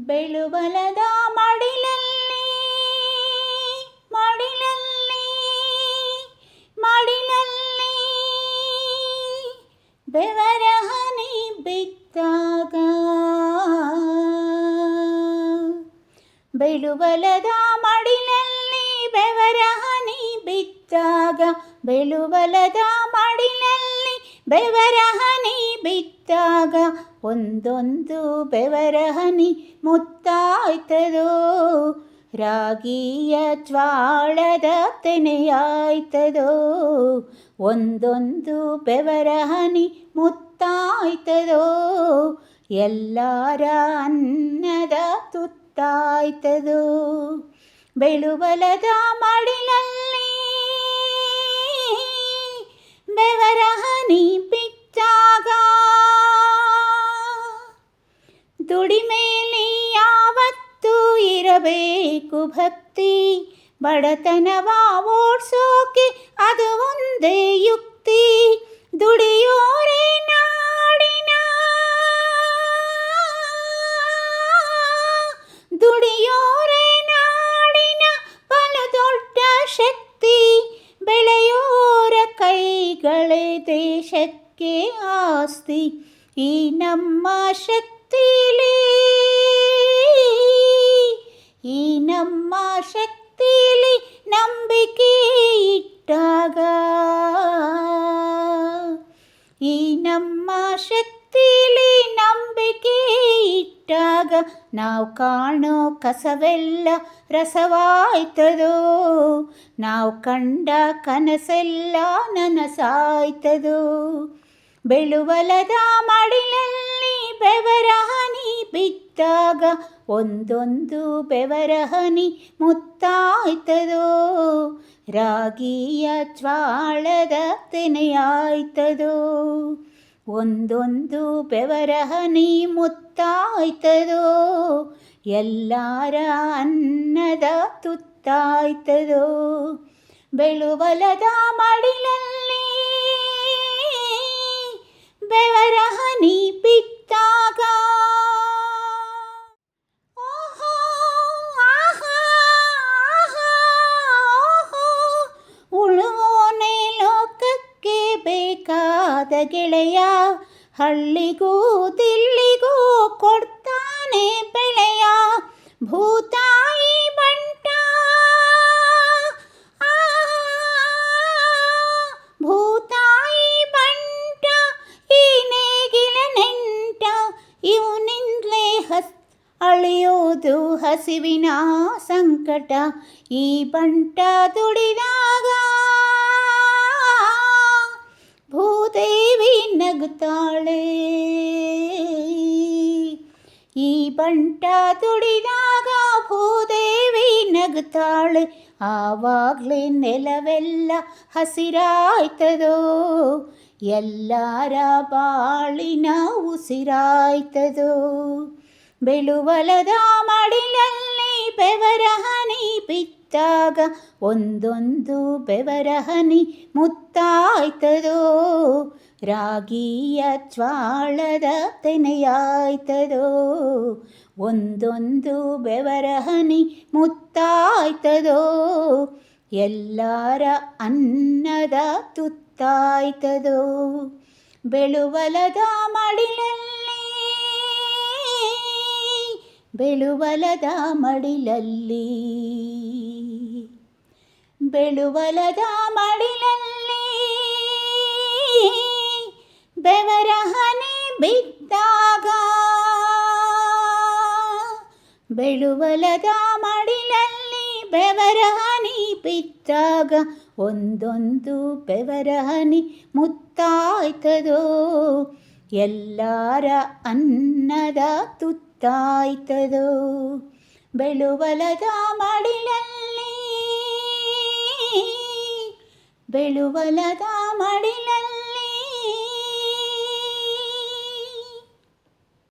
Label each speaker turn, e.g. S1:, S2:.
S1: ಬೆಳುಬಲದ ಮಡಿಲಲ್ಲಿ ಮಡಿಲಲ್ಲಿ ಮಡಿಲಲ್ಲಿ ಬೆವರ ಹನಿ ಬಿದ್ದಾಗ ಬೆಳುಬಲದ ಮಡಿಲಲ್ಲಿ ಬೆವರ ಹನಿ ಬಿದ್ದಾಗ ಬೆಳುಬಲದ ಮಡಿಲಲ್ಲಿ ಬೆವರ ಹನಿ ಬಿದ್ದಾಗ ಒಂದೊಂದು ಬೆವರ ಹನಿ ಮುತ್ತಾಯ್ತದೋ ರಾಗಿಯ ಜ್ವಾಳದ ತೆನೆಯಾಯ್ತದೋ ಒಂದೊಂದು ಬೆವರ ಹನಿ ಮುತ್ತಾಯ್ತದೋ ಎಲ್ಲರ ಅನ್ನದ ತುತ್ತಾಯ್ತದೋ ಬೆಳುಬಲದ ಮಡಿಲಲ್ಲಿ ಬೆವರ ಹನಿ ಬಿದ್ದಾಗ ದುಡಿಮೇಲಿ ಯಾವತ್ತೂ ಇರಬೇಕು ಭಕ್ತಿ ಬಡತನವ ಓಡ್ಸೋಕೆ ಅದು ಒಂದೇ ಯುಕ್ತಿ ದುಡಿಯೋರೆ ನಾಡಿನ ದುಡಿಯೋರೆ ನಾಡಿನ ಬಲು ದೊಡ್ಡ ಶಕ್ತಿ ಬೆಳೆಯೋರ ಕೈಗಳೇ ದೇಶಕ್ಕೆ ಆಸ್ತಿ ಈ ನಮ್ಮ ಶಕ್ತಿಲಿ ಈ ನಮ್ಮ ಶಕ್ತಿಲಿ ನಂಬಿಕೆ ಇಟ್ಟಾಗ ಈ ನಮ್ಮ ಶಕ್ತಿಲಿ ನಂಬಿಕೆ ಇಟ್ಟಾಗ ನಾವು ಕಾಣೋ ಕಸವೆಲ್ಲ ರಸವಾಯ್ತದೋ ನಾವು ಕಂಡ ಕನಸೆಲ್ಲ ನನಸಾಯ್ತದೋ ಬೆಳುಬಲದ ಮಡಿಲಲ್ಲಿ ಬೆವರ ಹನಿ ಬಿದ್ದಾಗ ಒಂದೊಂದು ಬೆವರ ಹನಿ ಮುತ್ತಾಯ್ತದೋ ರಾಗಿಯ ಜ್ವಾಳದ ತೆನೆಯಾಯ್ತದೋ ಒಂದೊಂದು ಬೆವರ ಹನಿ ಮುತ್ತಾಯ್ತದೋ ಎಲ್ಲರ ಅನ್ನದ ತುತ್ತಾಯ್ತದೋ ಬೆಳುಬಲದ ಮಡಿಲಲ್ಲಿ ಬೆವರ ಹನಿ ಬಿದ್ದಾಗ ಓಹೋ ಆಹಾ ಆಹಾ ಓಹೋ ಉಳುವೋನೆ ಲೋಕಕ್ಕೆ ಬೇಕಾದ ಗೆಳೆಯ ಹಳ್ಳಿಗೂ ದಿಲ್ಲಿಗೂ ಕೊಡ್ತಾನೆ ಬೆಳೆಯ ಭೂತಾಯಿ ಬಂಟ ಭೂತಾಯಿ ಬಂಟ ಈ ನೇಗಿಲ ನೆಂಟ ಇವನಿಂದಲೇ ಅಳಿಯೋದು ಹಸಿವಿನ ಸಂಕಟ ಈ ಬಂಟ ದುಡಿದಾಗ ಭೂದೇವಿ ನಗುತ್ತಾಳೆ ಈ ಬಂಟ ದುಡಿದಾಗ ಭೂದೇವಿ ನಗುತ್ತಾಳೆ ಆವಾಗಲೇ ನೆಲವೆಲ್ಲ ಹಸಿರಾಯ್ತದೋ ಎಲ್ಲರ ಬಾಳಿನ ಉಸಿರಾಯ್ತದೋ ಬೆಳುಬಲದ ಮಡಿಲಲ್ಲಿ ಬೆವರ ಹನಿ ಬಿದ್ದಾಗ ಒಂದೊಂದು ಬೆವರ ಹನಿ ಮುತ್ತಾಯ್ತದೋ ರಾಗಿಯ ಜ್ವಾಳದ ತೆನೆಯಾಯ್ತದೋ ಒಂದೊಂದು ಬೆವರ ಹನಿ ಮುತ್ತಾಯ್ತದೋ ಎಲ್ಲರ ಅನ್ನದ ತುತ್ತಾಯ್ತದೋ ಬೆಳುಬಲದ ಮಡಿಲಲ್ಲಿ ಬೆಳುಬಲದ ಮಡಿಲಲ್ಲಿ ಬೆಳುಬಲದ ಮಡಿಲಲ್ಲಿ ಬೆವರ ಹನಿ ಬಿದ್ದಾಗ ಬೆಳುಬಲದ ಮಡಿಲಲ್ಲಿ ಬೆವರ ಹನಿ ಬಿದ್ದಾಗ ಒಂದೊಂದು ಬೆವರ ಹನಿ ಮುತ್ತಾಯ್ತದೋ ಎಲ್ಲರ ಅನ್ನದ ತುತ್ತಾಯ್ತದೋ ಬೆಳುಬಲದ ಮಡಿಲಲ್ಲಿ ಬೆಳುಬಲದ ಮಡಿಲಲ್ಲಿ